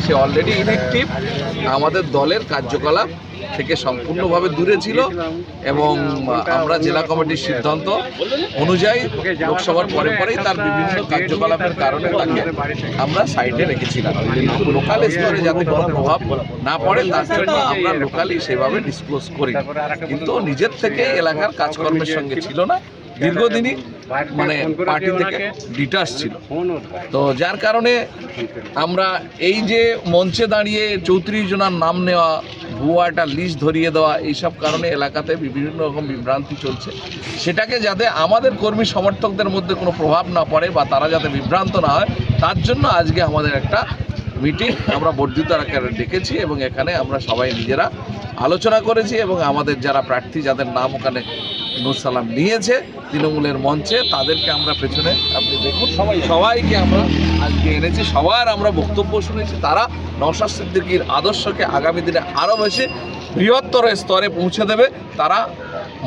সে already inactive, আমাদের দলের কার্যকলাপ থেকে সম্পূর্ণভাবে দূরে ছিল এবং আমরা জেলা কমিটির সিদ্ধান্ত অনুযায়ী লোকসভার পরে পরেই তার বিভিন্ন কার্যকলাপের কারণে তাকে আমরা সাইডে রেখেছিলাম। লোকাল স্তরে যাতে কোনো প্রভাব না পড়ে তার জন্য আমরা লোকালি সেভাবে ডিসক্লোজ করি, কিন্তু নিজের থেকে এলাকার কাজকর্মের সঙ্গে ছিল না, দীর্ঘদিনই মানে পার্টি থেকে ডিটাচ ছিল। তো যার কারণে আমরা এই যে মঞ্চে দাঁড়িয়ে 34 জনের নাম নেওয়া, ভুয়া একটা লিস্ট ধরিয়ে দেওয়া, এইসব কারণে এলাকাতে বিভিন্ন রকম বিভ্রান্তি চলছে, সেটাকে যাতে আমাদের কর্মী সমর্থকদের মধ্যে কোনো প্রভাব না পড়ে বা তারা যাতে বিভ্রান্ত না হয়, তার জন্য আজকে আমাদের একটা মিটিং আমরা বর্ধিত আকারে ডেকেছি এবং এখানে আমরা সবাই নিজেরা আলোচনা করেছি এবং আমাদের যারা প্রার্থী যাদের নাম ওখানে নূর সালাম নিয়েছে তৃণমূলের মঞ্চে, তাদেরকে আমরা পেছনে আপনি দেখুন সবাইকে আমরা আজকে এনেছি, সবার আমরা বক্তব্য শুনেছি। তারা নওশাদ সিদ্দিকীর আদর্শকে আগামী দিনে আরও বেশি বৃহত্তর স্তরে পৌঁছে দেবে। তারা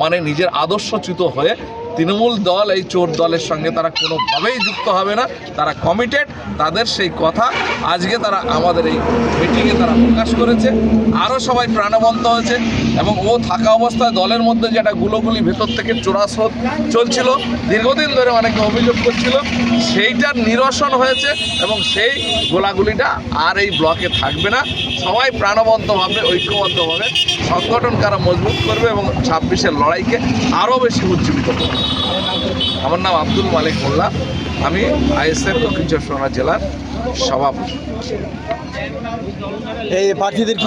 মানে নিজের আদর্শচ্যুত হয়ে তৃণমূল দল এই চোর দলের সঙ্গে তারা কোনোভাবেই যুক্ত হবে না, তারা কমিটেড। তাদের সেই কথা আজকে তারা আমাদের এই মিটিংয়ে তারা প্রকাশ করেছে। আরও সবাই প্রাণবন্ত হয়েছে এবং ও থাকা অবস্থায় দলের মধ্যে যে একটা গুলোগুলি ভেতর থেকে চোরাস্রোত চলছিল, দীর্ঘদিন ধরে অনেকে অভিযোগ করছিল, সেইটার নিরসন হয়েছে এবং সেই গোলাগুলিটা আর এই ব্লকে থাকবে না। সবাই প্রাণবন্তভাবে ঐক্যবদ্ধভাবে সংগঠনকে আরও মজবুত করবে এবং 26-এর লড়াইকে আরও বেশি উজ্জীবিত করবে। আমার নাম আব্দুল মালিক মোল্লা, আমি আইএসএফ দক্ষিণ চব্বিশ পরগনা জেলার সভাপতি। এই প্রার্থীদের